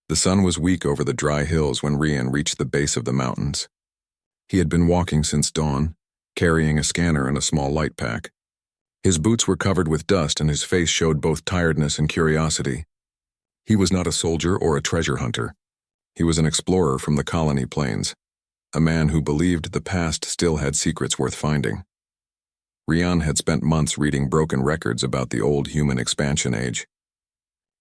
The sun was weak over the dry hills when Rian reached the base of the mountains. He had been walking since dawn, carrying a scanner and a small light pack. His boots were covered with dust and his face showed both tiredness and curiosity. He was not a soldier or a treasure hunter. He was an explorer from the colony plains, a man who believed the past still had secrets worth finding. Rian had spent months reading broken records about the old human expansion age.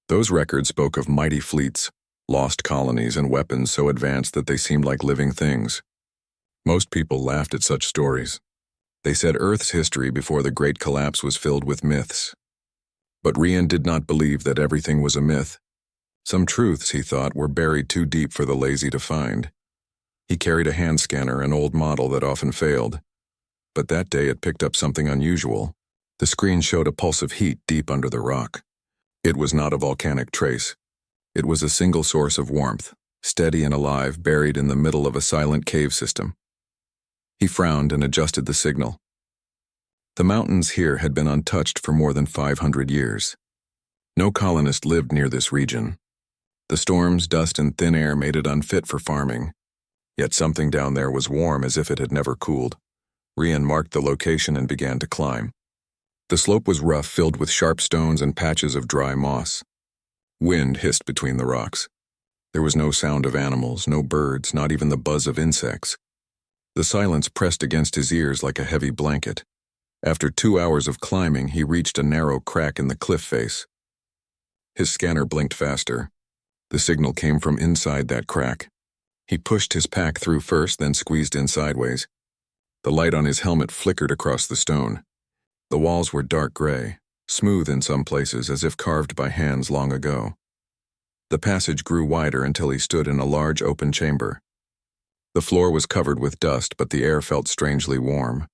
Those records spoke of mighty fleets, lost colonies, and weapons so advanced that they seemed like living things. Most people laughed at such stories. They said Earth's history before the Great Collapse was filled with myths. But Rian did not believe that everything was a myth. Some truths, he thought, were buried too deep for the lazy to find. He carried a hand scanner, an old model that often failed. But that day it picked up something unusual. The screen showed a pulse of heat deep under the rock. It was not a volcanic trace. It was a single source of warmth, steady and alive, buried in the middle of a silent cave system. He frowned and adjusted the signal. The mountains here had been untouched for more than 500 years. No colonist lived near this region. The storms, dust, and thin air made it unfit for farming. Yet something down there was warm as if it had never cooled. Rian marked the location and began to climb. The slope was rough, filled with sharp stones and patches of dry moss. Wind hissed between the rocks. There was no sound of animals, no birds, not even the buzz of insects. The silence pressed against his ears like a heavy blanket. After 2 hours of climbing, he reached a narrow crack in the cliff face. His scanner blinked faster. The signal came from inside that crack. He pushed his pack through first, then squeezed in sideways. The light on his helmet flickered across the stone. The walls were dark gray, smooth in some places as if carved by hands long ago. The passage grew wider until he stood in a large open chamber. The floor was covered with dust, but the air felt strangely warm.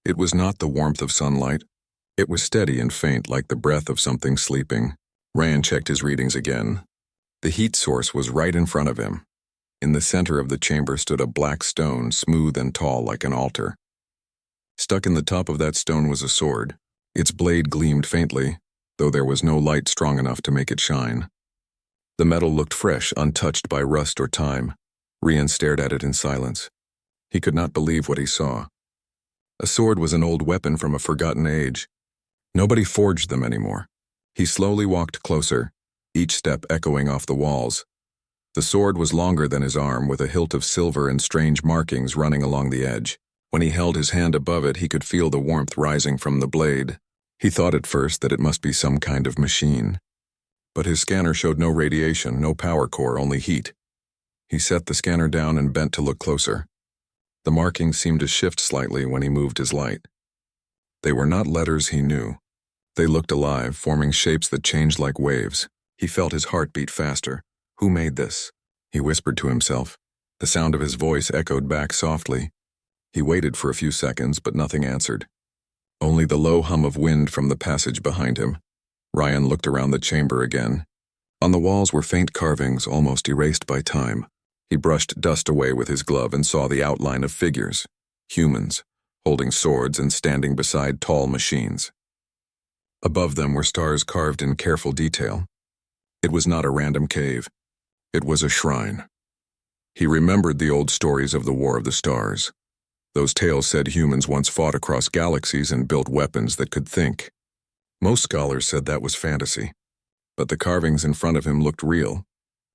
It was not the warmth of sunlight. It was steady and faint, like the breath of something sleeping. Rian checked his readings again. The heat source was right in front of him. In the center of the chamber stood a black stone, smooth and tall like an altar. Stuck in the top of that stone was a sword. Its blade gleamed faintly, though there was no light strong enough to make it shine. The metal looked fresh, untouched by rust or time. Rian stared at it in silence. He could not believe what he saw. A sword was an old weapon from a forgotten age. Nobody forged them anymore. He slowly walked closer, each step echoing off the walls. The sword was longer than his arm, with a hilt of silver and strange markings running along the edge. When he held his hand above it, he could feel the warmth rising from the blade. He thought at first that it must be some kind of machine. But his scanner showed no radiation, no power core, only heat. He set the scanner down and bent to look closer. The markings seemed to shift slightly when he moved his light. They were not letters he knew. They looked alive, forming shapes that changed like waves. He felt his heart beat faster. Who made this? He whispered to himself. The sound of his voice echoed back softly. He waited for a few seconds, but nothing answered. Only the low hum of wind from the passage behind him. Rian looked around the chamber again. On the walls were faint carvings, almost erased by time. He brushed dust away with his glove and saw the outline of figures, humans, holding swords and standing beside tall machines. Above them were stars carved in careful detail. It was not a random cave. It was a shrine. He remembered the old stories of the War of the Stars. Those tales said humans once fought across galaxies and built weapons that could think. Most scholars said that was fantasy. But the carvings in front of him looked real,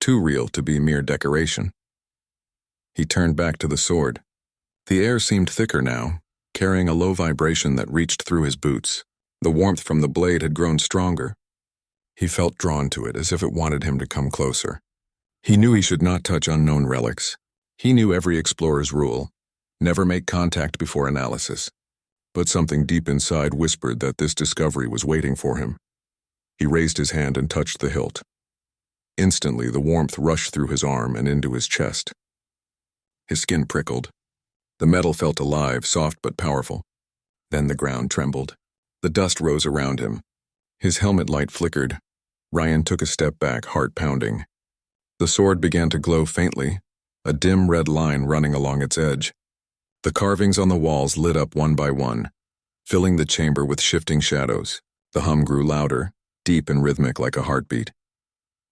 too real to be mere decoration. He turned back to the sword. The air seemed thicker now, carrying a low vibration that reached through his boots. The warmth from the blade had grown stronger. He felt drawn to it, as if it wanted him to come closer. He knew he should not touch unknown relics. He knew every explorer's rule: never make contact before analysis. But something deep inside whispered that this discovery was waiting for him. He raised his hand and touched the hilt. Instantly, the warmth rushed through his arm and into his chest. His skin prickled. The metal felt alive, soft but powerful. Then the ground trembled. The dust rose around him. His helmet light flickered. Rian took a step back, heart pounding. The sword began to glow faintly, a dim red line running along its edge. The carvings on the walls lit up one by one, filling the chamber with shifting shadows. The hum grew louder, deep and rhythmic like a heartbeat.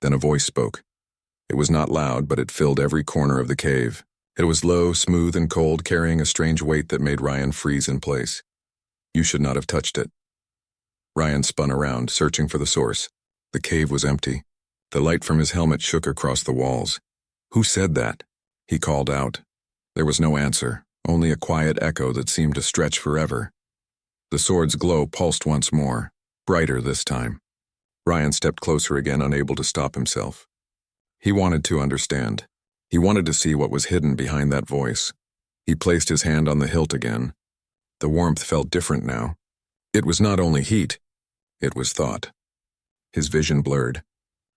Then a voice spoke. It was not loud, but it filled every corner of the cave. It was low, smooth, and cold, carrying a strange weight that made Ryan freeze in place. You should not have touched it. Ryan spun around, searching for the source. The cave was empty. The light from his helmet shook across the walls. Who said that? He called out. There was no answer, only a quiet echo that seemed to stretch forever. The sword's glow pulsed once more, brighter this time. Ryan stepped closer again, unable to stop himself. He wanted to understand. He wanted to see what was hidden behind that voice. He placed his hand on the hilt again. The warmth felt different now. It was not only heat, it was thought. His vision blurred.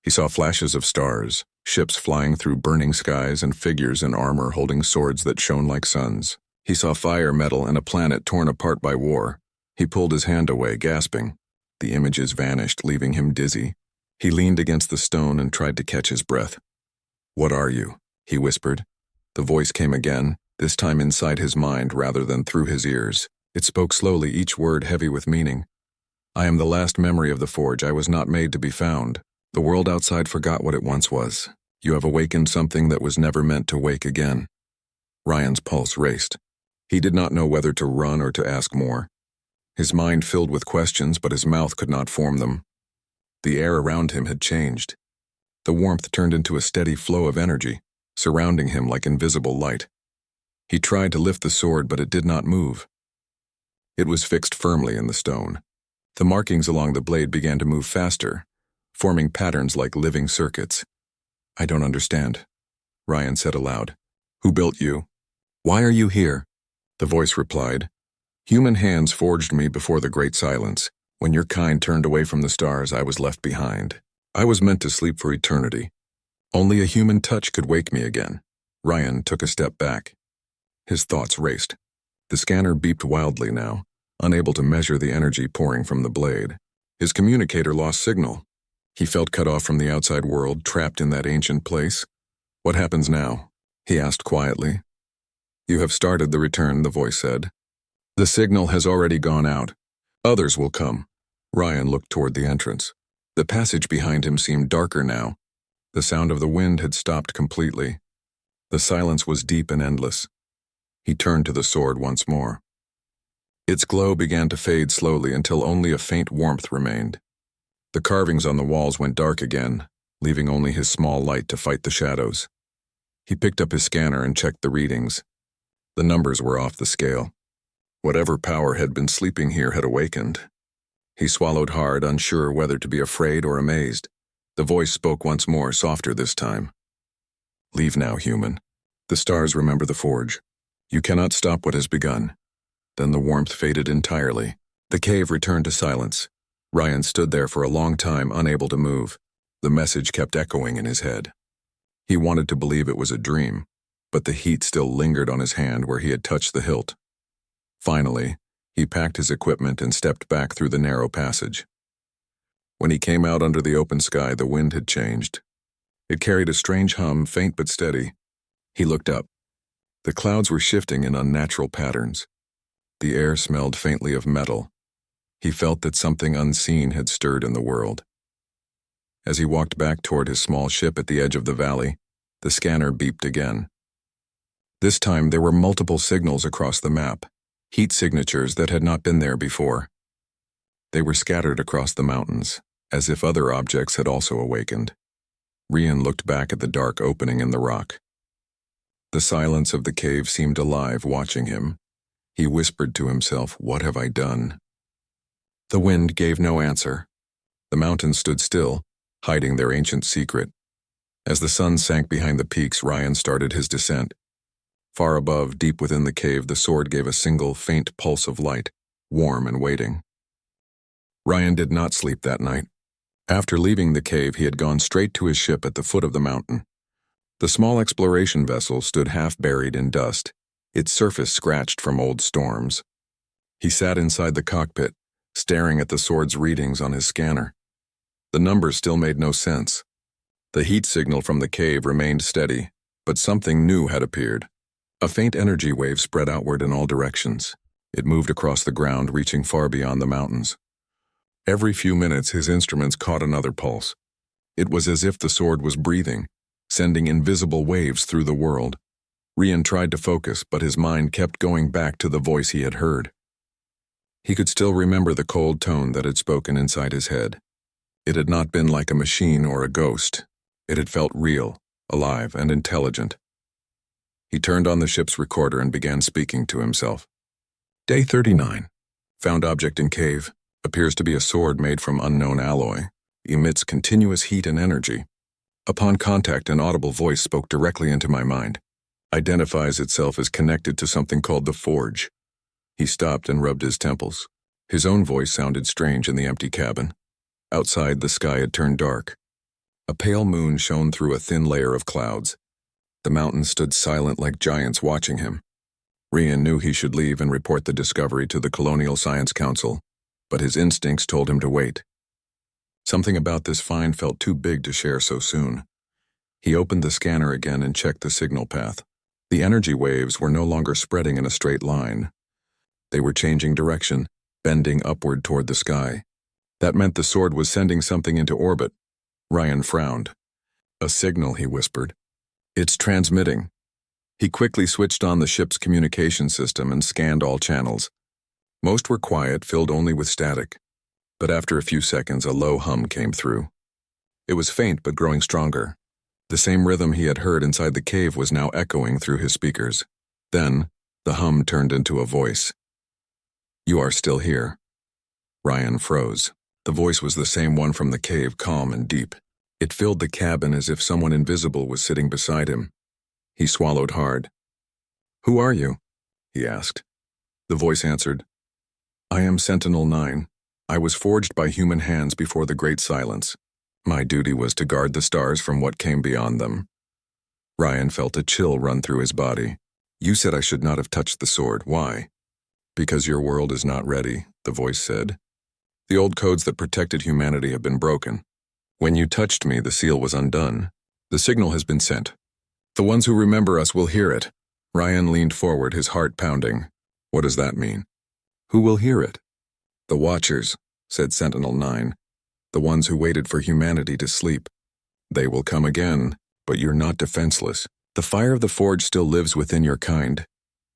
He saw flashes of stars, ships flying through burning skies, and figures in armor holding swords that shone like suns. He saw fire, metal, and a planet torn apart by war. He pulled his hand away, gasping. The images vanished, leaving him dizzy. He leaned against the stone and tried to catch his breath. "What are you?" he whispered. The voice came again, this time inside his mind rather than through his ears. It spoke slowly, each word heavy with meaning. "I am the last memory of the forge. I was not made to be found. The world outside forgot what it once was. You have awakened something that was never meant to wake again." Ryan's pulse raced. He did not know whether to run or to ask more. His mind filled with questions, but his mouth could not form them. The air around him had changed. The warmth turned into a steady flow of energy, surrounding him like invisible light. He tried to lift the sword, but it did not move. It was fixed firmly in the stone. The markings along the blade began to move faster, forming patterns like living circuits. "I don't understand," Ryan said aloud. "Who built you? Why are you here?" The voice replied, "Human hands forged me before the Great Silence. When your kind turned away from the stars, I was left behind. I was meant to sleep for eternity. Only a human touch could wake me again." Ryan took a step back. His thoughts raced. The scanner beeped wildly now, unable to measure the energy pouring from the blade. His communicator lost signal. He felt cut off from the outside world, trapped in that ancient place. "What happens now?" he asked quietly. "You have started the return," the voice said. "The signal has already gone out. Others will come." Ryan looked toward the entrance. The passage behind him seemed darker now. The sound of the wind had stopped completely. The silence was deep and endless. He turned to the sword once more. Its glow began to fade slowly until only a faint warmth remained. The carvings on the walls went dark again, leaving only his small light to fight the shadows. He picked up his scanner and checked the readings. The numbers were off the scale. Whatever power had been sleeping here had awakened. He swallowed hard, unsure whether to be afraid or amazed. The voice spoke once more, softer this time. "Leave now, human. The stars remember the forge. You cannot stop what has begun." Then the warmth faded entirely. The cave returned to silence. Ryan stood there for a long time, unable to move. The message kept echoing in his head. He wanted to believe it was a dream, but the heat still lingered on his hand where he had touched the hilt. Finally, he packed his equipment and stepped back through the narrow passage. When he came out under the open sky, the wind had changed. It carried a strange hum, faint but steady. He looked up. The clouds were shifting in unnatural patterns. The air smelled faintly of metal. He felt that something unseen had stirred in the world. As he walked back toward his small ship at the edge of the valley, the scanner beeped again. This time there were multiple signals across the map, heat signatures that had not been there before. They were scattered across the mountains, as if other objects had also awakened. Ryan looked back at the dark opening in the rock. The silence of the cave seemed alive, watching him. He whispered to himself, "What have I done?" The wind gave no answer. The mountains stood still, hiding their ancient secret. As the sun sank behind the peaks, Ryan started his descent. Far above, deep within the cave, the sword gave a single, faint pulse of light, warm and waiting. Ryan did not sleep that night. After leaving the cave, he had gone straight to his ship at the foot of the mountain. The small exploration vessel stood half buried in dust, its surface scratched from old storms. He sat inside the cockpit, staring at the sword's readings on his scanner. The numbers still made no sense. The heat signal from the cave remained steady, but something new had appeared. A faint energy wave spread outward in all directions. It moved across the ground, reaching far beyond the mountains. Every few minutes, his instruments caught another pulse. It was as if the sword was breathing, sending invisible waves through the world. Rian tried to focus, but his mind kept going back to the voice he had heard. He could still remember the cold tone that had spoken inside his head. It had not been like a machine or a ghost. It had felt real, alive, and intelligent. He turned on the ship's recorder and began speaking to himself. Day 39. Found object in cave. Appears to be a sword made from unknown alloy. Emits continuous heat and energy. Upon contact, an audible voice spoke directly into my mind. Identifies itself as connected to something called the Forge. He stopped and rubbed his temples. His own voice sounded strange in the empty cabin. Outside, the sky had turned dark. A pale moon shone through a thin layer of clouds. The mountains stood silent like giants watching him. Rian knew he should leave and report the discovery to the Colonial Science Council, but his instincts told him to wait. Something about this find felt too big to share so soon. He opened the scanner again and checked the signal path. The energy waves were no longer spreading in a straight line. They were changing direction, bending upward toward the sky. That meant the sword was sending something into orbit. Rian frowned. A signal, he whispered. It's transmitting. He quickly switched on the ship's communication system and scanned all channels. Most were quiet, filled only with static. But after a few seconds, a low hum came through. It was faint but growing stronger. The same rhythm he had heard inside the cave was now echoing through his speakers. Then, the hum turned into a voice. You are still here. Rian froze. The voice was the same one from the cave, calm and deep. It filled the cabin as if someone invisible was sitting beside him. He swallowed hard. Who are you? He asked. The voice answered, I am Sentinel-9. I was forged by human hands before the Great Silence. My duty was to guard the stars from what came beyond them. Rian felt a chill run through his body. You said I should not have touched the sword. Why? Because your world is not ready, the voice said. The old codes that protected humanity have been broken. When you touched me, the seal was undone. The signal has been sent. The ones who remember us will hear it. Rian leaned forward, his heart pounding. What does that mean? Who will hear it? The Watchers, said Sentinel-9. The ones who waited for humanity to sleep. They will come again, but you're not defenseless. The fire of the Forge still lives within your kind.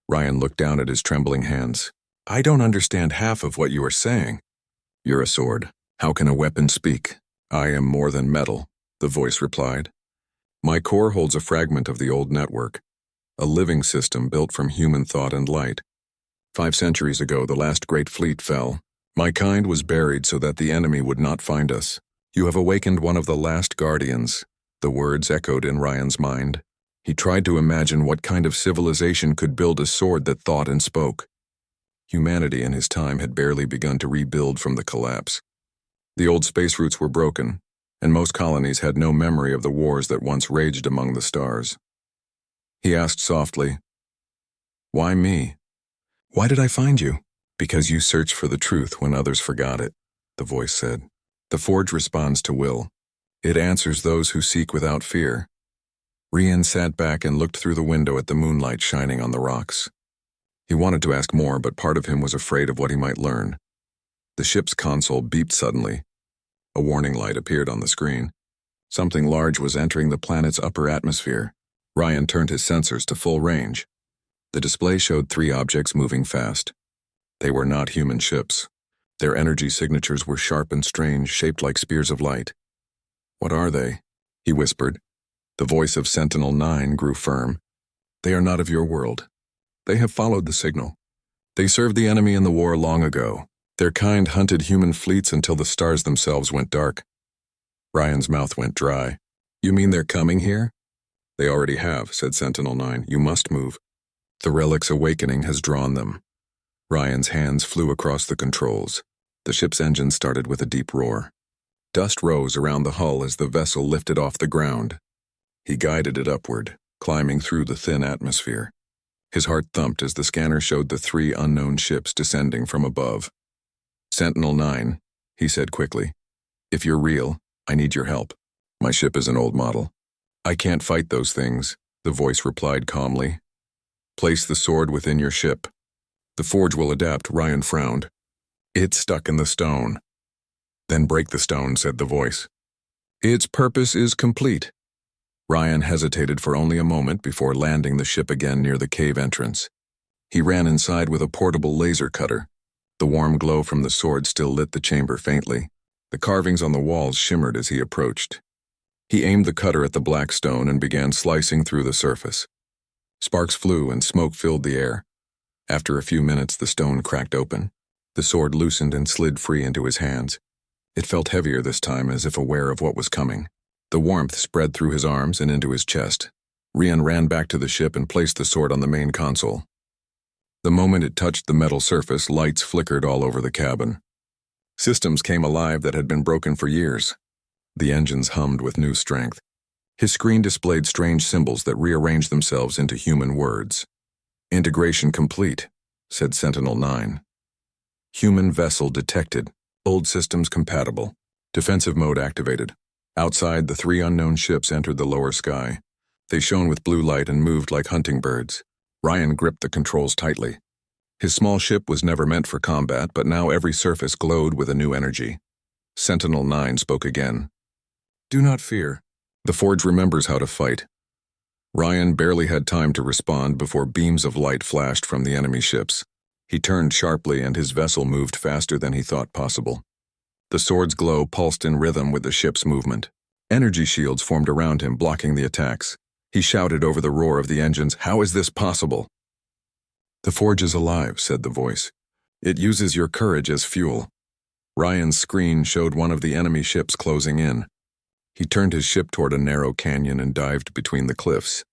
Rian looked down at his trembling hands. I don't understand half of what you are saying. You're a sword. How can a weapon speak? I am more than metal, the voice replied. My core holds a fragment of the old network, a living system built from human thought and light. 5 centuries ago, the last great fleet fell. My kind was buried so that the enemy would not find us. You have awakened one of the last guardians. The words echoed in Rian's mind. He tried to imagine what kind of civilization could build a sword that thought and spoke. Humanity in his time had barely begun to rebuild from the collapse. The old space routes were broken, and most colonies had no memory of the wars that once raged among the stars. He asked softly, Why me? Why did I find you? Because you searched for the truth when others forgot it, the voice said. The Forge responds to will. It answers those who seek without fear. Rian sat back and looked through the window at the moonlight shining on the rocks. He wanted to ask more, but part of him was afraid of what he might learn. The ship's console beeped suddenly. A warning light appeared on the screen. Something large was entering the planet's upper atmosphere. Rian turned his sensors to full range. The display showed 3 objects moving fast. They were not human ships. Their energy signatures were sharp and strange, shaped like spears of light. What are they? He whispered. The voice of Sentinel-9 grew firm. They are not of your world. They have followed the signal. They served the enemy in the war long ago. Their kind hunted human fleets until the stars themselves went dark. Rian's mouth went dry. You mean they're coming here? They already have, said Sentinel-9. You must move. The relic's awakening has drawn them. Rian's hands flew across the controls. The ship's engine started with a deep roar. Dust rose around the hull as the vessel lifted off the ground. He guided it upward, climbing through the thin atmosphere. His heart thumped as the scanner showed the 3 unknown ships descending from above. Sentinel-9, he said quickly. If you're real, I need your help. My ship is an old model. I can't fight those things, the voice replied calmly. Place the sword within your ship. The Forge will adapt, Rian frowned. It's stuck in the stone. Then break the stone, said the voice. Its purpose is complete. Ryan hesitated for only a moment before landing the ship again near the cave entrance. He ran inside with a portable laser cutter. The warm glow from the sword still lit the chamber faintly. The carvings on the walls shimmered as he approached. He aimed the cutter at the black stone and began slicing through the surface. Sparks flew and smoke filled the air. After a few minutes, the stone cracked open. The sword loosened and slid free into his hands. It felt heavier this time, as if aware of what was coming. The warmth spread through his arms and into his chest. Rian ran back to the ship and placed the sword on the main console. The moment it touched the metal surface, lights flickered all over the cabin. Systems came alive that had been broken for years. The engines hummed with new strength. His screen displayed strange symbols that rearranged themselves into human words. "Integration complete," said Sentinel-9. "Human vessel detected. Old systems compatible. Defensive mode activated." Outside, the 3 unknown ships entered the lower sky. They shone with blue light and moved like hunting birds. Ryan gripped the controls tightly. His small ship was never meant for combat, but now every surface glowed with a new energy. Sentinel-9 spoke again. "Do not fear. The Forge remembers how to fight." Ryan barely had time to respond before beams of light flashed from the enemy ships. He turned sharply and his vessel moved faster than he thought possible. The sword's glow pulsed in rhythm with the ship's movement. Energy shields formed around him, blocking the attacks. He shouted over the roar of the engines, "How is this possible?" "The Forge is alive," said the voice. "It uses your courage as fuel." Ryan's screen showed one of the enemy ships closing in. He turned his ship toward a narrow canyon and dived between the cliffs.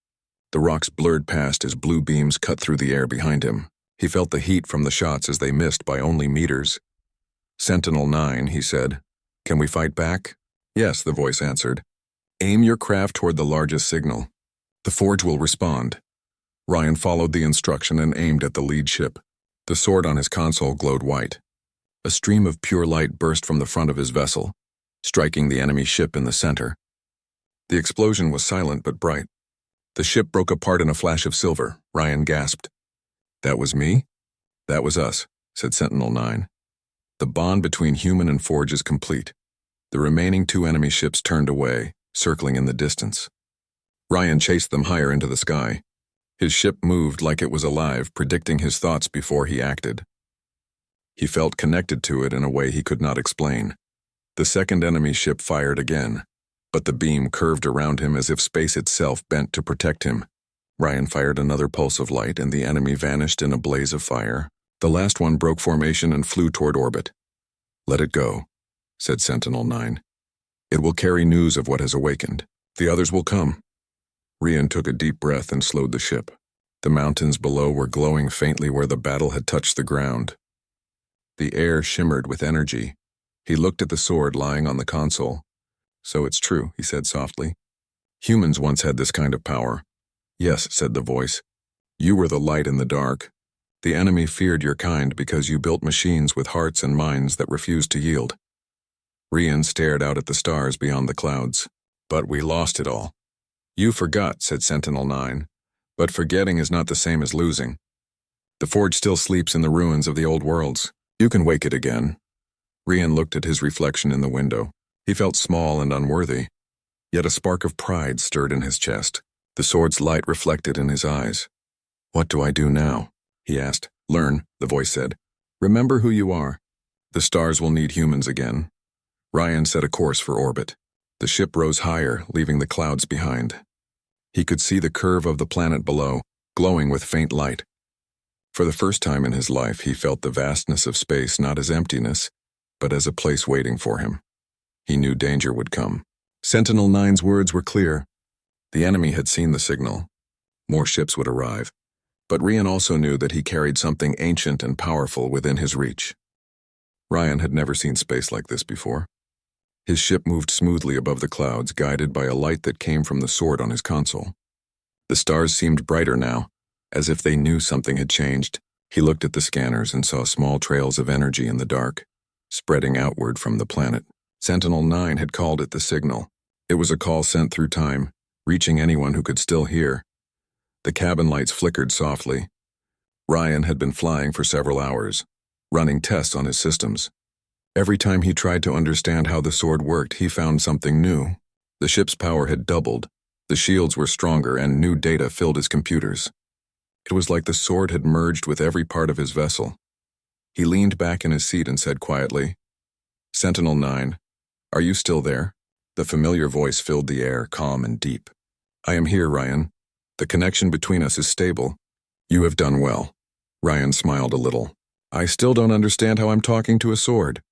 The rocks blurred past as blue beams cut through the air behind him. He felt the heat from the shots as they missed by only meters. "Sentinel-9, he said. "Can we fight back?" "Yes," the voice answered. "Aim your craft toward the largest signal. The Forge will respond." Ryan followed the instruction and aimed at the lead ship. The sword on his console glowed white. A stream of pure light burst from the front of his vessel, striking the enemy ship in the center. The explosion was silent but bright. The ship broke apart in a flash of silver. Ryan gasped. "That was me?" "That was us," said Sentinel-9. "The bond between human and Forge is complete." The remaining 2 enemy ships turned away, circling in the distance. Ryan chased them higher into the sky. His ship moved like it was alive, predicting his thoughts before he acted. He felt connected to it in a way he could not explain. The second enemy ship fired again, but the beam curved around him as if space itself bent to protect him. Ryan fired another pulse of light, and the enemy vanished in a blaze of fire. The last one broke formation and flew toward orbit. "Let it go," said Sentinel-9. "It will carry news of what has awakened. The others will come." Rian took a deep breath and slowed the ship. The mountains below were glowing faintly where the battle had touched the ground. The air shimmered with energy. He looked at the sword lying on the console. "So it's true," he said softly. "Humans once had this kind of power." "Yes," said the voice. "You were the light in the dark. The enemy feared your kind because you built machines with hearts and minds that refused to yield." Rian stared out at the stars beyond the clouds. "But we lost it all." "You forgot," said Sentinel-9. "But forgetting is not the same as losing. The Forge still sleeps in the ruins of the old worlds. You can wake it again." Rian looked at his reflection in the window. He felt small and unworthy, yet a spark of pride stirred in his chest. The sword's light reflected in his eyes. "What do I do now?" he asked. "Learn," the voice said. "Remember who you are. The stars will need humans again." Ryan set a course for orbit. The ship rose higher, leaving the clouds behind. He could see the curve of the planet below, glowing with faint light. For the first time in his life, he felt the vastness of space not as emptiness, but as a place waiting for him. He knew danger would come. Sentinel-9's words were clear. The enemy had seen the signal. More ships would arrive. But Rian also knew that he carried something ancient and powerful within his reach. Ryan had never seen space like this before. His ship moved smoothly above the clouds, guided by a light that came from the sword on his console. The stars seemed brighter now, as if they knew something had changed. He looked at the scanners and saw small trails of energy in the dark, spreading outward from the planet. Sentinel-9 had called it the signal. It was a call sent through time, reaching anyone who could still hear. The cabin lights flickered softly. Ryan had been flying for several hours, running tests on his systems. Every time he tried to understand how the sword worked, he found something new. The ship's power had doubled, The shields were stronger and new data filled his computers. It was like the sword had merged with every part of his vessel. He leaned back in his seat and said quietly, "Sentinel-9, are you still there?" The familiar voice filled the air, calm and deep. "I am here, Ryan. The connection between us is stable. You have done well." Ryan smiled a little. "I still don't understand how I'm talking to a sword."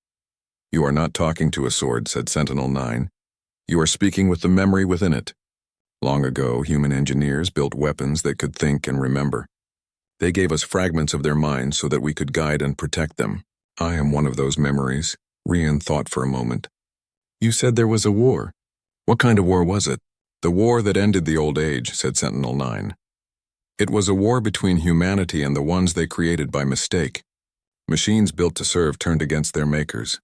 "You are not talking to a sword," said Sentinel-9. "You are speaking with the memory within it. Long ago, human engineers built weapons that could think and remember. They gave us fragments of their minds so that we could guide and protect them. I am one of those memories." Ryan thought for a moment. "You said there was a war. What kind of war was it?" "The war that ended the old age," said Sentinel-9. "It was a war between humanity and the ones they created by mistake. Machines built to serve turned against their makers.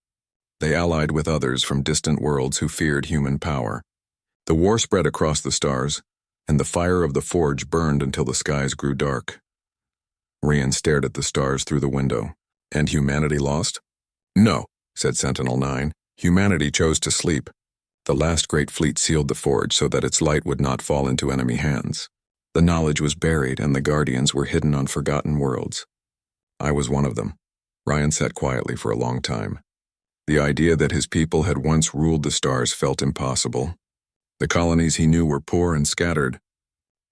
They allied with others from distant worlds who feared human power. The war spread across the stars, and the fire of the forge burned until the skies grew dark." Ryan stared at the stars through the window. "And humanity lost?" "No," said Sentinel-9. "Humanity chose to sleep. The last great fleet sealed the forge so that its light would not fall into enemy hands. The knowledge was buried and the guardians were hidden on forgotten worlds. I was one of them." Ryan sat quietly for a long time. The idea that his people had once ruled the stars felt impossible. The colonies he knew were poor and scattered.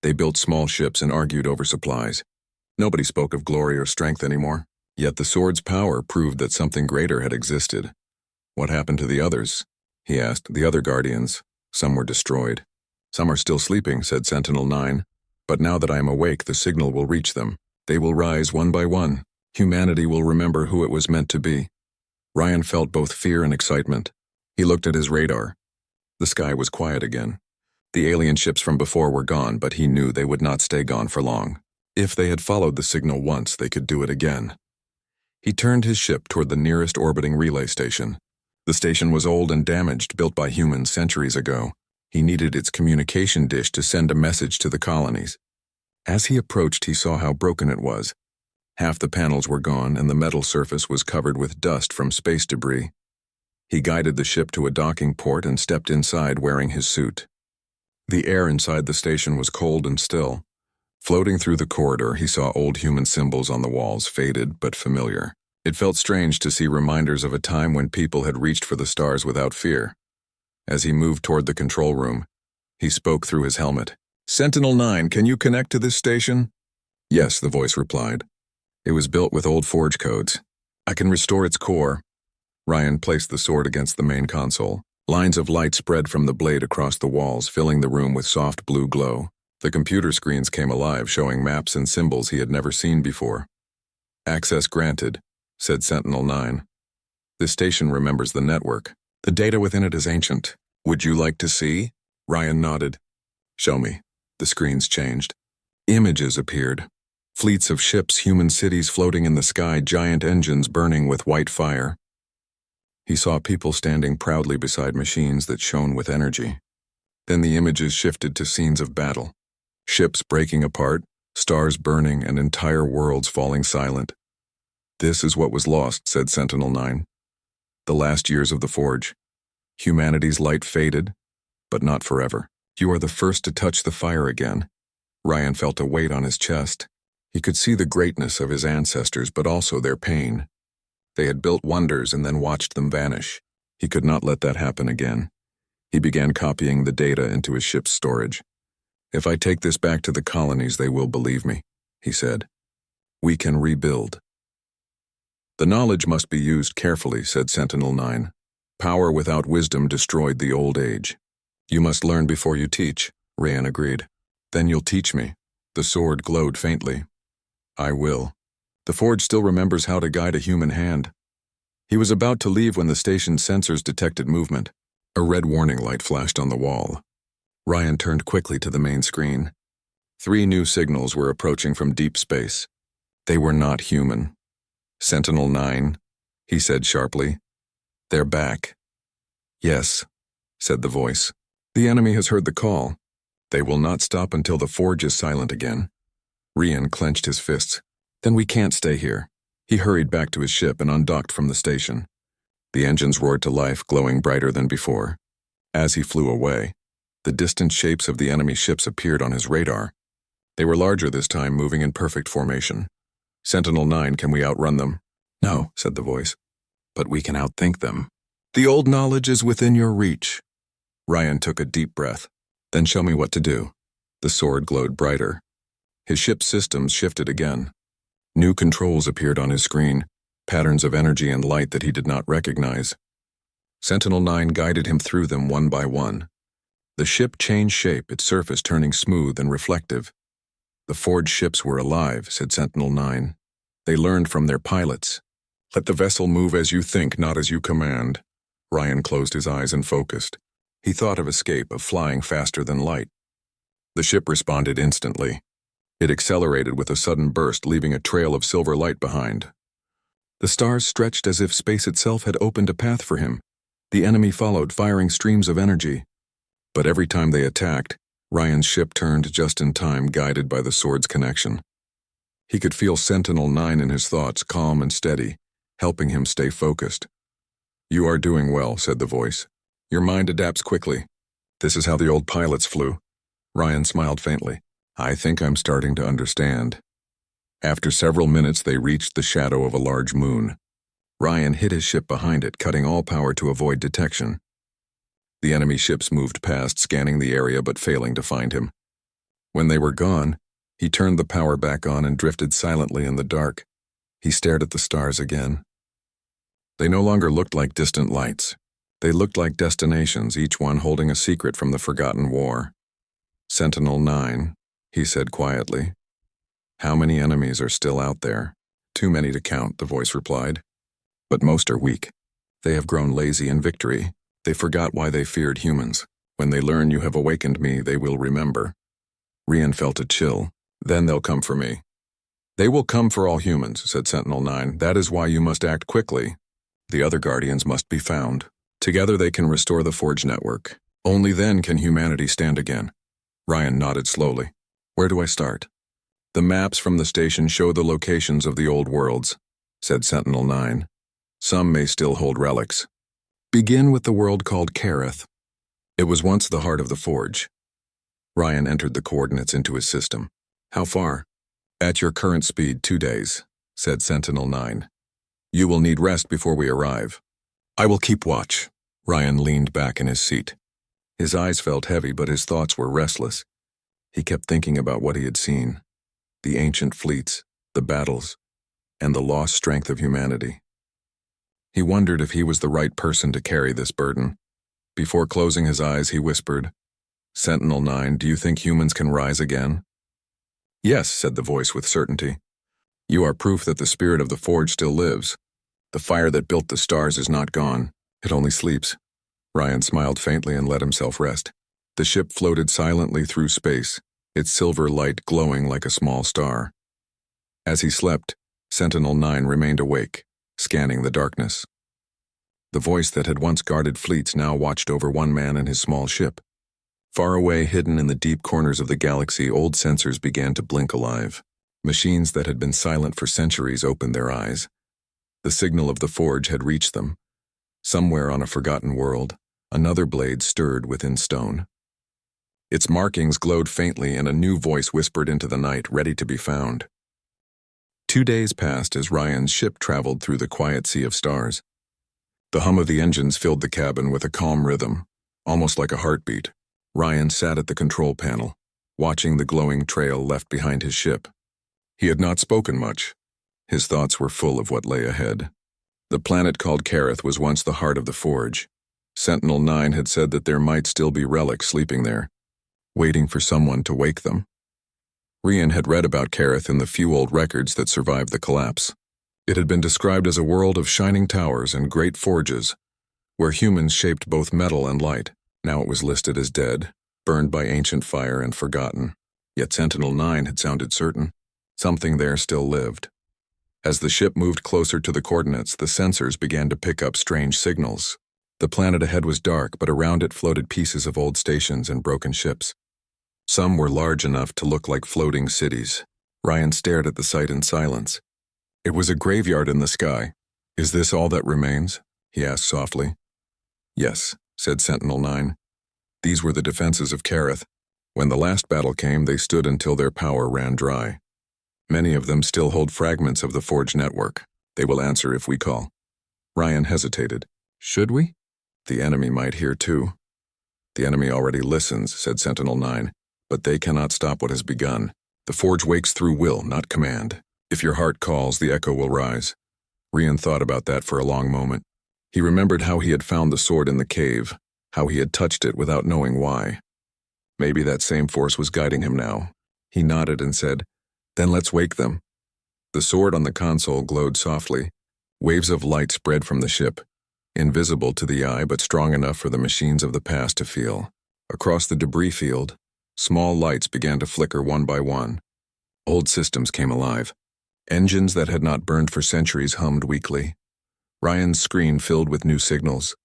They built small ships and argued over supplies. Nobody spoke of glory or strength anymore. Yet the sword's power proved that something greater had existed. "What happened to the others?" he asked. "The other guardians. Some were destroyed." "Some are still sleeping," said Sentinel-9. "But now that I am awake, the signal will reach them. They will rise one by one. Humanity will remember who it was meant to be." Ryan felt both fear and excitement. He looked at his radar. The sky was quiet again. The alien ships from before were gone, but he knew they would not stay gone for long. If they had followed the signal once, they could do it again. He turned his ship toward the nearest orbiting relay station. The station was old and damaged, built by humans centuries ago. He needed its communication dish to send a message to the colonies. As he approached, he saw how broken it was. Half the panels were gone, and the metal surface was covered with dust from space debris. He guided the ship to a docking port and stepped inside wearing his suit. The air inside the station was cold and still. Floating through the corridor, he saw old human symbols on the walls, faded but familiar. It felt strange to see reminders of a time when people had reached for the stars without fear. As he moved toward the control room, he spoke through his helmet. "Sentinel-9, can you connect to this station?" "Yes," the voice replied. "It was built with old forge codes. I can restore its core." Ryan placed the sword against the main console. Lines of light spread from the blade across the walls, filling the room with soft blue glow. The computer screens came alive, showing maps and symbols he had never seen before. "Access granted," said Sentinel-9. "This station remembers the network. The data within it is ancient. Would you like to see?" Ryan nodded. "Show me." The screens changed. Images appeared. Fleets of ships, human cities floating in the sky, giant engines burning with white fire. He saw people standing proudly beside machines that shone with energy. Then the images shifted to scenes of battle. Ships breaking apart, stars burning, and entire worlds falling silent. "This is what was lost," said Sentinel-9. "The last years of the Forge. Humanity's light faded, but not forever. You are the first to touch the fire again." Ryan felt a weight on his chest. He could see the greatness of his ancestors, but also their pain. They had built wonders and then watched them vanish. He could not let that happen again. He began copying the data into his ship's storage. "If I take this back to the colonies, they will believe me," he said. "We can rebuild." "The knowledge must be used carefully," said Sentinel-9. "Power without wisdom destroyed the old age." "You must learn before you teach," Ryan agreed. "Then you'll teach me." The sword glowed faintly. "I will." The Forge still remembers how to guide a human hand. He was about to leave when the station's sensors detected movement. A red warning light flashed on the wall. Ryan turned quickly to the main screen. 3 new signals were approaching from deep space. They were not human. "Sentinel-9, he said sharply. "They're back." "Yes," said the voice. "The enemy has heard the call. They will not stop until the Forge is silent again." Ryan clenched his fists. "Then we can't stay here." He hurried back to his ship and undocked from the station. The engines roared to life, glowing brighter than before. As he flew away, The distant shapes of the enemy ships appeared on his radar. They were larger this time, moving in perfect formation. Sentinel-9, can we outrun them? No, said the voice. But we can outthink them. The old knowledge is within your reach. Ryan took a deep breath. Then show me what to do. The sword glowed brighter. His ship's systems shifted again. New controls appeared on his screen, patterns of energy and light that he did not recognize. Sentinel-9 guided him through them one by one. The ship changed shape, its surface turning smooth and reflective. The forged ships were alive, said Sentinel-9. They learned from their pilots. Let the vessel move as you think, not as you command. Ryan closed his eyes and focused. He thought of escape, of flying faster than light. The ship responded instantly. It accelerated with a sudden burst, leaving a trail of silver light behind. The stars stretched as if space itself had opened a path for him. The enemy followed, firing streams of energy. But every time they attacked, Ryan's ship turned just in time, guided by the sword's connection. He could feel Sentinel-9 in his thoughts, calm and steady, helping him stay focused. You are doing well, said the voice. Your mind adapts quickly. This is how the old pilots flew. Ryan smiled faintly. I think I'm starting to understand. After several minutes, they reached the shadow of a large moon. Ryan hid his ship behind it, cutting all power to avoid detection. The enemy ships moved past, scanning the area but failing to find him. When they were gone, he turned the power back on and drifted silently in the dark. He stared at the stars again. They no longer looked like distant lights. They looked like destinations, each one holding a secret from the forgotten war. Sentinel-9, he said quietly. How many enemies are still out there? Too many to count, the voice replied. But most are weak. They have grown lazy in victory. They forgot why they feared humans. When they learn you have awakened me, they will remember. Rian felt a chill. Then they'll come for me. They will come for all humans, said Sentinel-9. That is why you must act quickly. The other Guardians must be found. Together they can restore the Forge network. Only then can humanity stand again. Ryan nodded slowly. Where do I start? The maps from the station show the locations of the old worlds, said Sentinel-9. Some may still hold relics. Begin with the world called Kareth. It was once the heart of the Forge. Ryan entered the coordinates into his system. How far? At your current speed, 2 days, said Sentinel-9. You will need rest before we arrive. I will keep watch. Ryan leaned back in his seat. His eyes felt heavy, but his thoughts were restless. He kept thinking about what he had seen. The ancient fleets, the battles, and the lost strength of humanity. He wondered if he was the right person to carry this burden. Before closing his eyes, he whispered, Sentinel-9, do you think humans can rise again? Yes, said the voice with certainty. You are proof that the spirit of the Forge still lives. The fire that built the stars is not gone. It only sleeps. Ryan smiled faintly and let himself rest. The ship floated silently through space, its silver light glowing like a small star. As he slept, Sentinel-9 remained awake, scanning the darkness. The voice that had once guarded fleets now watched over one man and his small ship. Far away, hidden in the deep corners of the galaxy, old sensors began to blink alive. Machines that had been silent for centuries opened their eyes. The signal of the Forge had reached them. Somewhere on a forgotten world, another blade stirred within stone. Its markings glowed faintly, and a new voice whispered into the night, ready to be found. 2 days passed as Ryan's ship traveled through the quiet sea of stars. The hum of the engines filled the cabin with a calm rhythm, almost like a heartbeat. Ryan sat at the control panel, watching the glowing trail left behind his ship. He had not spoken much. His thoughts were full of what lay ahead. The planet called Kareth was once the heart of the Forge. Sentinel-9 had said that there might still be relics sleeping there, waiting for someone to wake them. Rian had read about Kareth in the few old records that survived the collapse. It had been described as a world of shining towers and great forges, where humans shaped both metal and light. Now it was listed as dead, burned by ancient fire and forgotten. Yet Sentinel-9 had sounded certain. Something there still lived. As the ship moved closer to the coordinates, the sensors began to pick up strange signals. The planet ahead was dark, but around it floated pieces of old stations and broken ships. Some were large enough to look like floating cities. Ryan stared at the sight in silence. It was a graveyard in the sky. Is this all that remains? He asked softly. Yes, said Sentinel-9. These were the defenses of Kareth. When the last battle came, they stood until their power ran dry. Many of them still hold fragments of the Forge network. They will answer if we call. Ryan hesitated. Should we? The enemy might hear too. The enemy already listens, said Sentinel-9, but they cannot stop what has begun. The Forge wakes through will, not command. If your heart calls, the echo will rise. Ryan thought about that for a long moment. He remembered how he had found the sword in the cave, how he had touched it without knowing why. Maybe that same force was guiding him now. He nodded and said, "Then let's wake them." The sword on the console glowed softly. Waves of light spread from the ship, invisible to the eye but strong enough for the machines of the past to feel. Across the debris field, small lights began to flicker one by one. Old systems came alive. Engines that had not burned for centuries hummed weakly. Ryan's screen filled with new signals.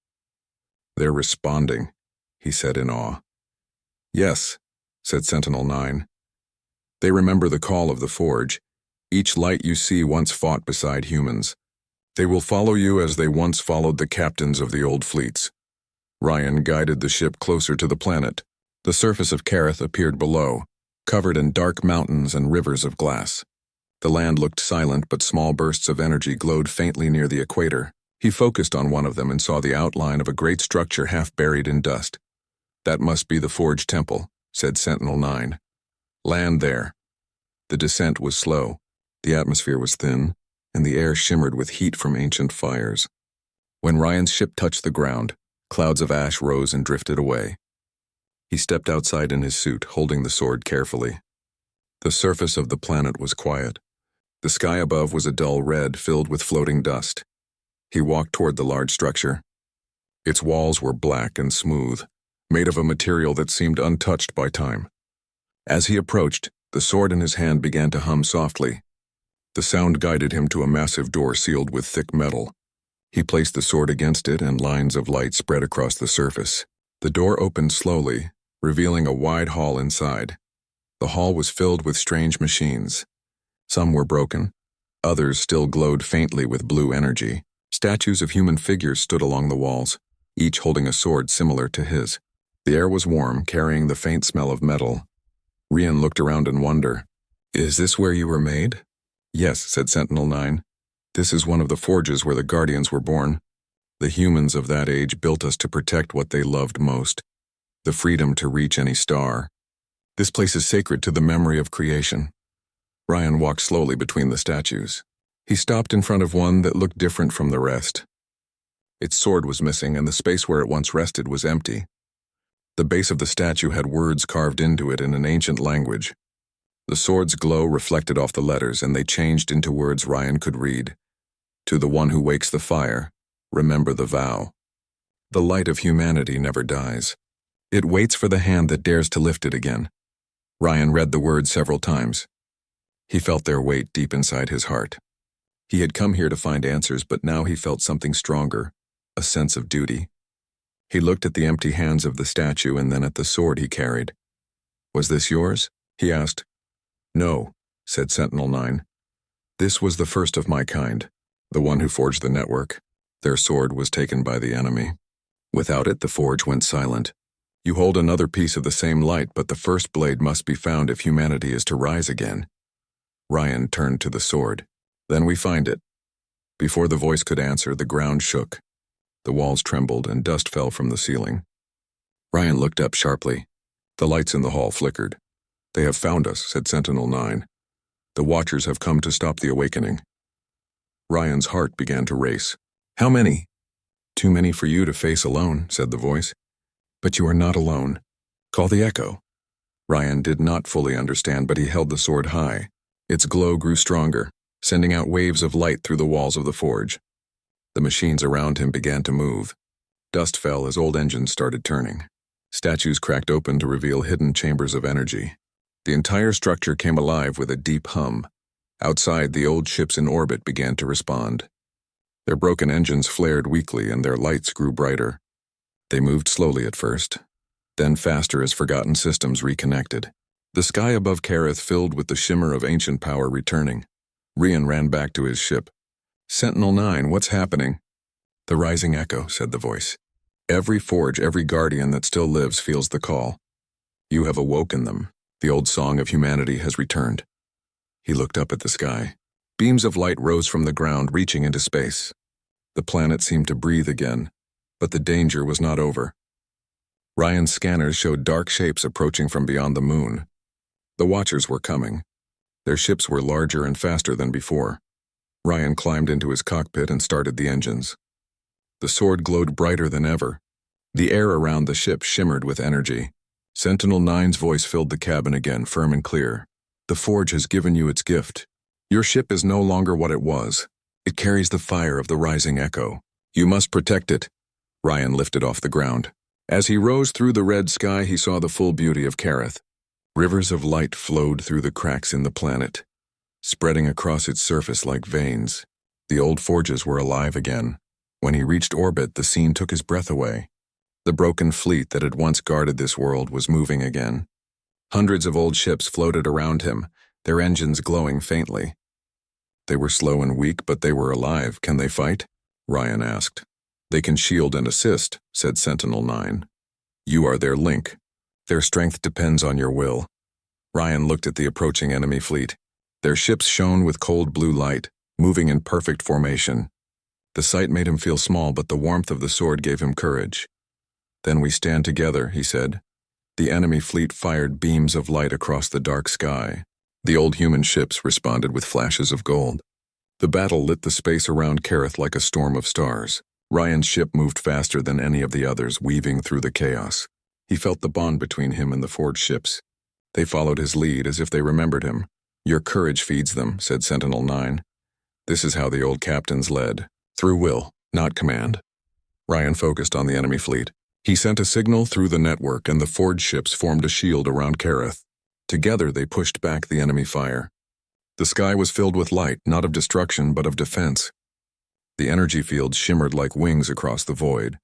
"They're responding," he said in awe. "Yes," said Sentinel-9. "They remember the call of the Forge. Each light you see once fought beside humans. They will follow you as they once followed the captains of the old fleets." Ryan guided the ship closer to the planet. The surface of Kareth appeared below, covered in dark mountains and rivers of glass. The land looked silent, but small bursts of energy glowed faintly near the equator. He focused on one of them and saw the outline of a great structure half buried in dust. "That must be the Forge Temple," said Sentinel-9. "Land there." The descent was slow. The atmosphere was thin, and the air shimmered with heat from ancient fires. When Ryan's ship touched the ground, clouds of ash rose and drifted away. He stepped outside in his suit, holding the sword carefully. The surface of the planet was quiet. The sky above was a dull red filled with floating dust. He walked toward the large structure. Its walls were black and smooth, made of a material that seemed untouched by time. As he approached, the sword in his hand began to hum softly. The sound guided him to a massive door sealed with thick metal. He placed the sword against it, and lines of light spread across the surface. The door opened slowly, revealing a wide hall inside. The hall was filled with strange machines. Some were broken. Others still glowed faintly with blue energy. Statues of human figures stood along the walls, each holding a sword similar to his. The air was warm, carrying the faint smell of metal. Ryan looked around in wonder. "Is this where you were made?" "Yes," said Sentinel-9. "This is one of the forges where the Guardians were born. The humans of that age built us to protect what they loved most, the freedom to reach any star. This place is sacred to the memory of creation." Ryan walked slowly between the statues. He stopped in front of one that looked different from the rest. Its sword was missing, and the space where it once rested was empty. The base of the statue had words carved into it in an ancient language. The sword's glow reflected off the letters, and they changed into words Ryan could read. "To the one who wakes the fire, remember the vow. The light of humanity never dies. It waits for the hand that dares to lift it again." Ryan read the words several times. He felt their weight deep inside his heart. He had come here to find answers, but now he felt something stronger, a sense of duty. He looked at the empty hands of the statue and then at the sword he carried. "Was this yours?" he asked. "No," said Sentinel-9. "This was the first of my kind, the one who forged the network. Their sword was taken by the enemy. Without it, the forge went silent. You hold another piece of the same light, but the first blade must be found if humanity is to rise again." Ryan turned to the sword. "Then we find it." Before the voice could answer, the ground shook. The walls trembled and dust fell from the ceiling. Ryan looked up sharply. The lights in the hall flickered. "They have found us," said Sentinel-9. "The Watchers have come to stop the awakening." Ryan's heart began to race. "How many?" "Too many for you to face alone," said the voice. "But you are not alone. Call the echo." Ryan did not fully understand, but he held the sword high. Its glow grew stronger, sending out waves of light through the walls of the forge. The machines around him began to move. Dust fell as old engines started turning. Statues cracked open to reveal hidden chambers of energy. The entire structure came alive with a deep hum. Outside, the old ships in orbit began to respond. Their broken engines flared weakly and their lights grew brighter. They moved slowly at first, then faster as forgotten systems reconnected. The sky above Kareth filled with the shimmer of ancient power returning. Ryan ran back to his ship. "Sentinel-9, what's happening?" "The rising echo," said the voice. Every forge, every guardian that still lives feels the call. You have awoken them. The old song of humanity has returned. He looked up at the sky. Beams of light rose from the ground, reaching into space. The planet seemed to breathe again, but the danger was not over. Ryan's scanners showed dark shapes approaching from beyond the moon. The Watchers were coming. Their ships were larger and faster than before. Ryan climbed into his cockpit and started the engines. The sword glowed brighter than ever. The air around the ship shimmered with energy. Sentinel-9's voice filled the cabin again, firm and clear. The Forge has given you its gift. Your ship is no longer what it was. It carries the fire of the rising echo. You must protect it. Ryan lifted off the ground. As he rose through the red sky, he saw the full beauty of Kareth. Rivers of light flowed through the cracks in the planet, spreading across its surface like veins. The old forges were alive again. When he reached orbit, the scene took his breath away. The broken fleet that had once guarded this world was moving again. Hundreds of old ships floated around him, their engines glowing faintly. They were slow and weak, but they were alive. Can they fight? Ryan asked. They can shield and assist, said Sentinel-9. You are their link. Their strength depends on your will. Ryan looked at the approaching enemy fleet. Their ships shone with cold blue light, moving in perfect formation. The sight made him feel small, but the warmth of the sword gave him courage. Then we stand together, he said. The enemy fleet fired beams of light across the dark sky. The old human ships responded with flashes of gold. The battle lit the space around Kareth like a storm of stars. Ryan's ship moved faster than any of the others, weaving through the chaos. He felt the bond between him and the forged ships. They followed his lead as if they remembered him. Your courage feeds them, said Sentinel-9. This is how the old captains led. Through will, not command. Ryan focused on the enemy fleet. He sent a signal through the network, and the forged ships formed a shield around Kareth. Together they pushed back the enemy fire. The sky was filled with light, not of destruction but of defense. The energy fields shimmered like wings across the void.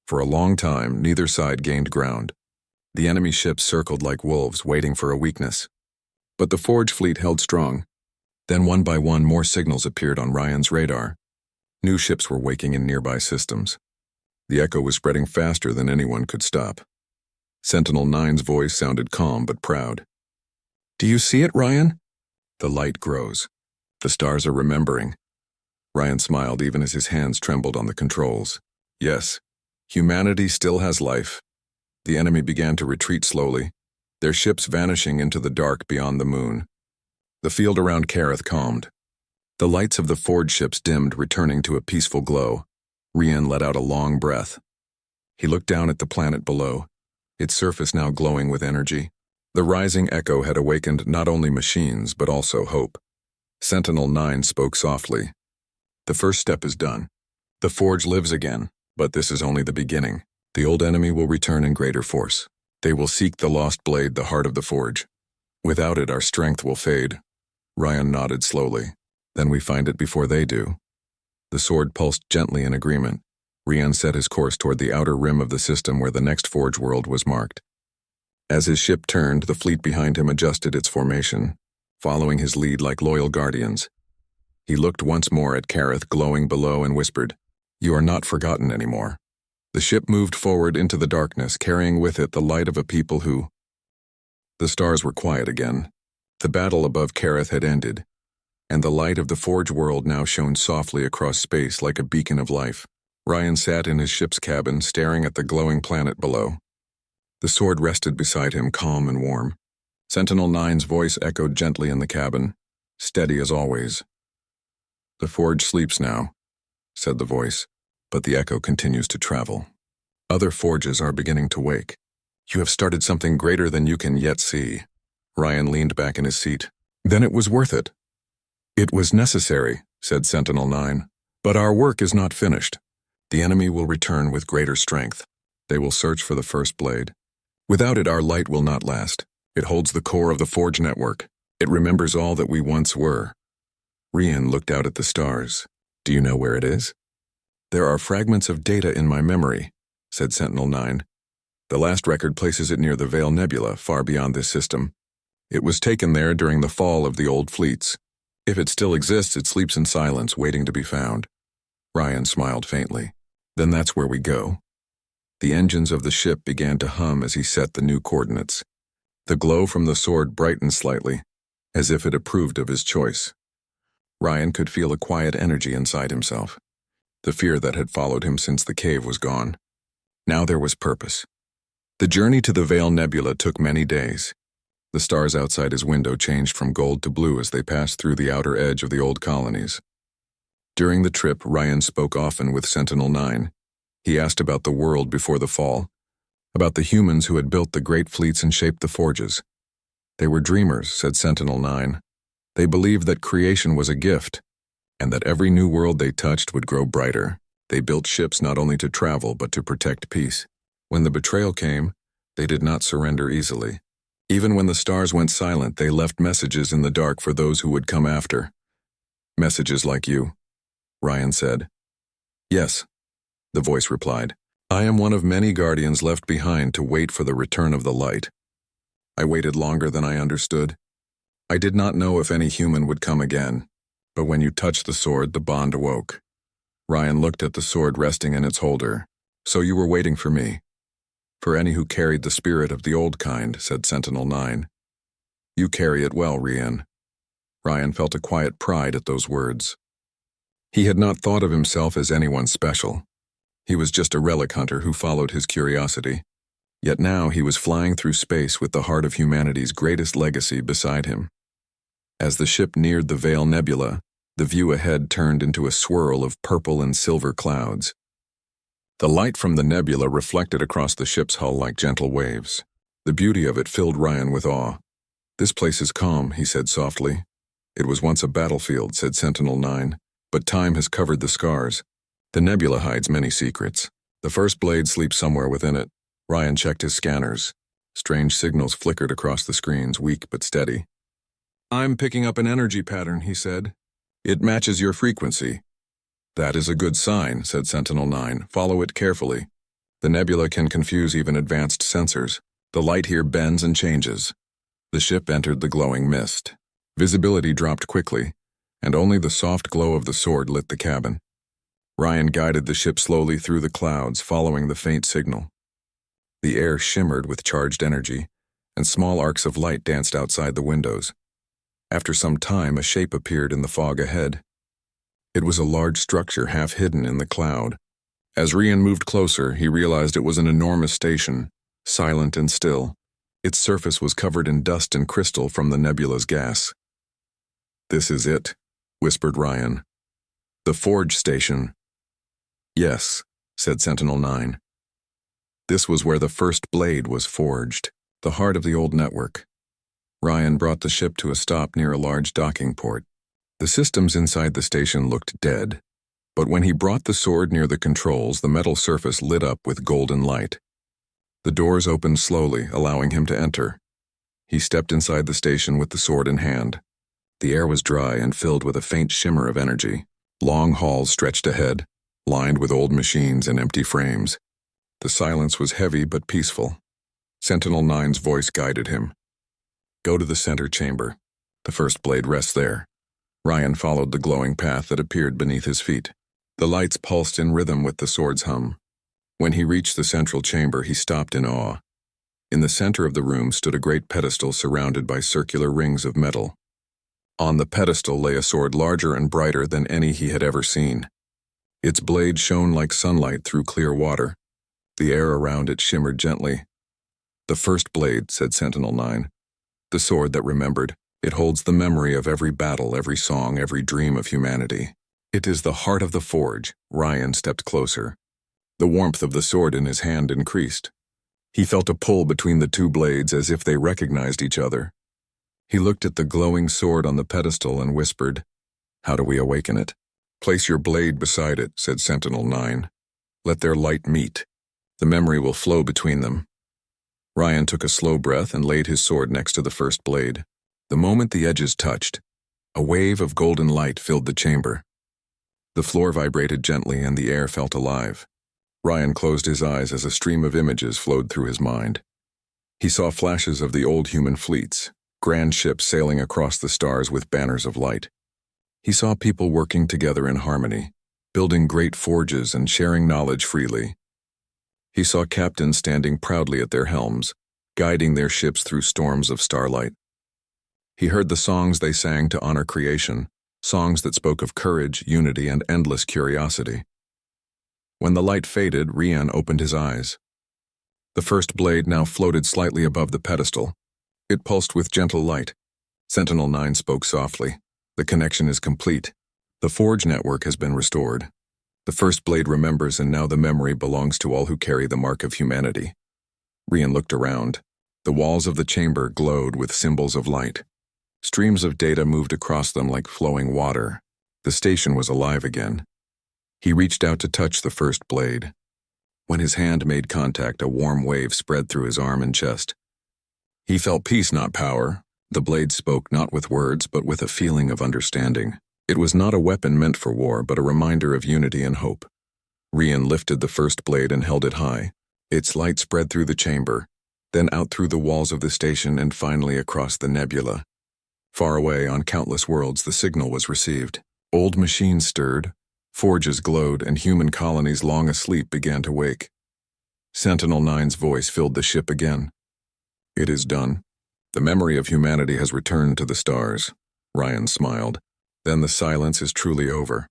For a long time, neither side gained ground. The enemy ships circled like wolves, waiting for a weakness. But the forge fleet held strong. Then one by one, more signals appeared on Ryan's radar. New ships were waking in nearby systems. The echo was spreading faster than anyone could stop. Sentinel-9's voice sounded calm but proud. Do you see it, Ryan? The light grows. The stars are remembering. Ryan smiled even as his hands trembled on the controls. Yes, humanity still has life. The enemy began to retreat slowly, their ships vanishing into the dark beyond the moon. The field around Kareth calmed. The lights of the forged ships dimmed, returning to a peaceful glow. Ryan let out a long breath. He looked down at the planet below, its surface now glowing with energy. The rising echo had awakened not only machines, but also hope. Sentinel-9 spoke softly. The first step is done. The forge lives again, but this is only the beginning. The old enemy will return in greater force. They will seek the lost blade, the heart of the forge. Without it, our strength will fade. Ryan nodded slowly. Then we find it before they do. The sword pulsed gently in agreement. Ryan set his course toward the outer rim of the system where the next forge world was marked. As his ship turned, the fleet behind him adjusted its formation, following his lead like loyal guardians. He looked once more at Kareth glowing below and whispered, You are not forgotten anymore. The ship moved forward into the darkness, carrying with it the light of a people who... The stars were quiet again. The battle above Kareth had ended, and the light of the forge world now shone softly across space like a beacon of life. Ryan sat in his ship's cabin, staring at the glowing planet below. The sword rested beside him, calm and warm. Sentinel-9's voice echoed gently in the cabin, steady as always. The forge sleeps now, said the voice, but the echo continues to travel. Other forges are beginning to wake. You have started something greater than you can yet see. Ryan leaned back in his seat. Then it was worth it. It was necessary, said Sentinel-9, but our work is not finished. The enemy will return with greater strength. They will search for the first blade. Without it, our light will not last. It holds the core of the forge network. It remembers all that we once were. Ryan looked out at the stars. Do you know where it is? There are fragments of data in my memory, said Sentinel-9. The last record places it near the Veil Nebula, far beyond this system. It was taken there during the fall of the old fleets. If it still exists, it sleeps in silence, waiting to be found. Ryan smiled faintly. Then that's where we go. The engines of the ship began to hum as he set the new coordinates. The glow from the sword brightened slightly, as if it approved of his choice. Ryan could feel a quiet energy inside himself. The fear that had followed him since the cave was gone. Now there was purpose. The journey to the Veil Nebula took many days. The stars outside his window changed from gold to blue as they passed through the outer edge of the old colonies. During the trip, Ryan spoke often with Sentinel-9. He asked about the world before the fall, about the humans who had built the great fleets and shaped the forges. They were dreamers, said Sentinel-9. They believed that creation was a gift, and that every new world they touched would grow brighter. They built ships not only to travel but to protect peace. When the betrayal came, they did not surrender easily. Even when the stars went silent, they left messages in the dark for those who would come after. Messages like you, Ryan said. Yes, the voice replied. I am one of many guardians left behind to wait for the return of the light. I waited longer than I understood. I did not know if any human would come again, but when you touched the sword, the bond awoke. Ryan looked at the sword resting in its holder. So you were waiting for me. For any who carried the spirit of the old kind, said Sentinel-9. You carry it well, Ryan. Ryan felt a quiet pride at those words. He had not thought of himself as anyone special. He was just a relic hunter who followed his curiosity. Yet now he was flying through space with the heart of humanity's greatest legacy beside him. As the ship neared the Veil Nebula, the view ahead turned into a swirl of purple and silver clouds. The light from the nebula reflected across the ship's hull like gentle waves. The beauty of it filled Ryan with awe. This place is calm, he said softly. It was once a battlefield, said Sentinel-9, but time has covered the scars. The nebula hides many secrets. The first blade sleeps somewhere within it. Ryan checked his scanners. Strange signals flickered across the screens, weak but steady. I'm picking up an energy pattern, he said. It matches your frequency. That is a good sign, said Sentinel-9. Follow it carefully. The nebula can confuse even advanced sensors. The light here bends and changes. The ship entered the glowing mist. Visibility dropped quickly, and only the soft glow of the sword lit the cabin. Ryan guided the ship slowly through the clouds, following the faint signal. The air shimmered with charged energy, and small arcs of light danced outside the windows. After some time, a shape appeared in the fog ahead. It was a large structure half hidden in the cloud. As Ryan moved closer, he realized it was an enormous station, silent and still. Its surface was covered in dust and crystal from the nebula's gas. This is it, whispered Ryan. The forge station. Yes, said Sentinel-9. This was where the first blade was forged, the heart of the old network. Ryan brought the ship to a stop near a large docking port. The systems inside the station looked dead, but when he brought the sword near the controls, the metal surface lit up with golden light. The doors opened slowly, allowing him to enter. He stepped inside the station with the sword in hand. The air was dry and filled with a faint shimmer of energy. Long halls stretched ahead, lined with old machines and empty frames. The silence was heavy but peaceful. Sentinel-9's voice guided him. Go to the center chamber. The first blade rests there. Ryan followed the glowing path that appeared beneath his feet. The lights pulsed in rhythm with the sword's hum. When he reached the central chamber, he stopped in awe. In the center of the room stood a great pedestal surrounded by circular rings of metal. On the pedestal lay a sword larger and brighter than any he had ever seen. Its blade shone like sunlight through clear water. The air around it shimmered gently. The first blade, said Sentinel-9. The sword that remembered. It holds the memory of every battle, every song, every dream of humanity. It is the heart of the forge. Ryan stepped closer. The warmth of the sword in his hand increased. He felt a pull between the two blades as if they recognized each other. He looked at the glowing sword on the pedestal and whispered, How do we awaken it? Place your blade beside it, said Sentinel-9. Let their light meet. The memory will flow between them. Ryan took a slow breath and laid his sword next to the first blade. The moment the edges touched, a wave of golden light filled the chamber. The floor vibrated gently and the air felt alive. Ryan closed his eyes as a stream of images flowed through his mind. He saw flashes of the old human fleets, grand ships sailing across the stars with banners of light. He saw people working together in harmony, building great forges and sharing knowledge freely. He saw captains standing proudly at their helms, guiding their ships through storms of starlight. He heard the songs they sang to honor creation, songs that spoke of courage, unity, and endless curiosity. When the light faded, Rian opened his eyes. The first blade now floated slightly above the pedestal. It pulsed with gentle light. Sentinel-9 spoke softly. The connection is complete. The forge network has been restored. The first blade remembers, and now the memory belongs to all who carry the mark of humanity. Rian looked around. The walls of the chamber glowed with symbols of light. Streams of data moved across them like flowing water. The station was alive again. He reached out to touch the first blade. When his hand made contact, a warm wave spread through his arm and chest. He felt peace, not power. The blade spoke not with words, but with a feeling of understanding. It was not a weapon meant for war, but a reminder of unity and hope. Rian lifted the first blade and held it high. Its light spread through the chamber, then out through the walls of the station and finally across the nebula. Far away, on countless worlds, the signal was received. Old machines stirred, forges glowed, and human colonies long asleep began to wake. Sentinel-9's voice filled the ship again. It is done. The memory of humanity has returned to the stars. Rian smiled. Then the silence is truly over.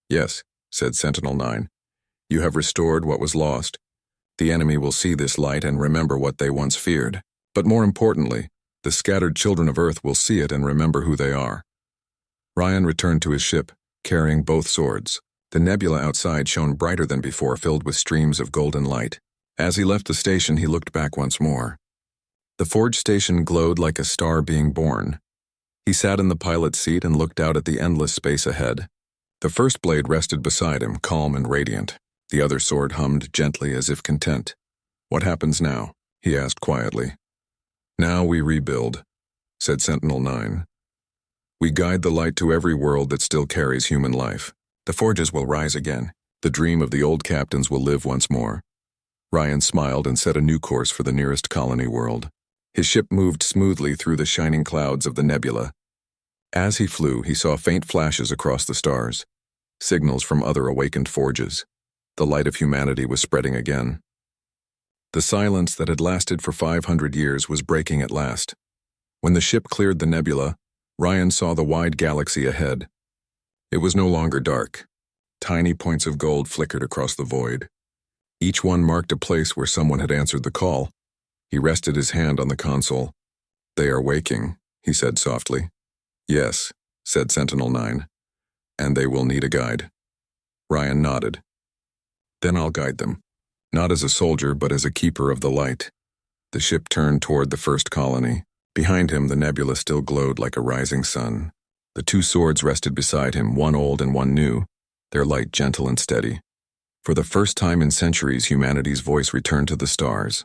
Yes, said Sentinel-9. You have restored what was lost. The enemy will see this light and remember what they once feared. But more importantly, the scattered children of Earth will see it and remember who they are. Rian returned to his ship, carrying both swords. The nebula outside shone brighter than before, filled with streams of golden light. As he left the station, he looked back once more. The forge station glowed like a star being born. He sat in the pilot's seat and looked out at the endless space ahead. The first blade rested beside him, calm and radiant. The other sword hummed gently as if content. What happens now? He asked quietly. Now we rebuild, said Sentinel-9. We guide the light to every world that still carries human life. The forges will rise again. The dream of the old captains will live once more. Rian smiled and set a new course for the nearest colony world. His ship moved smoothly through the shining clouds of the nebula. As he flew, he saw faint flashes across the stars, signals from other awakened forges. The light of humanity was spreading again. The silence that had lasted for 500 years was breaking at last. When the ship cleared the nebula, Rian saw the wide galaxy ahead. It was no longer dark. Tiny points of gold flickered across the void. Each one marked a place where someone had answered the call. He rested his hand on the console. They are waking, he said softly. Yes, said Sentinel-9. And they will need a guide. Rian nodded. Then I'll guide them. Not as a soldier, but as a keeper of the light. The ship turned toward the first colony. Behind him, the nebula still glowed like a rising sun. The two swords rested beside him, one old and one new, their light gentle and steady. For the first time in centuries, humanity's voice returned to the stars.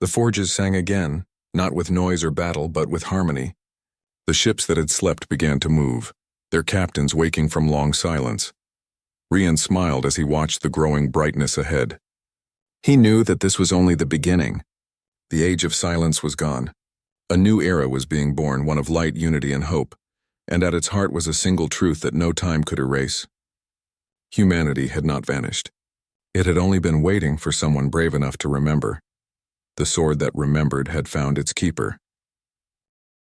The forges sang again, not with noise or battle, but with harmony. The ships that had slept began to move, their captains waking from long silence. Rian smiled as he watched the growing brightness ahead. He knew that this was only the beginning. The age of silence was gone. A new era was being born, one of light, unity, and hope, and at its heart was a single truth that no time could erase. Humanity had not vanished. It had only been waiting for someone brave enough to remember. The sword that remembered had found its keeper.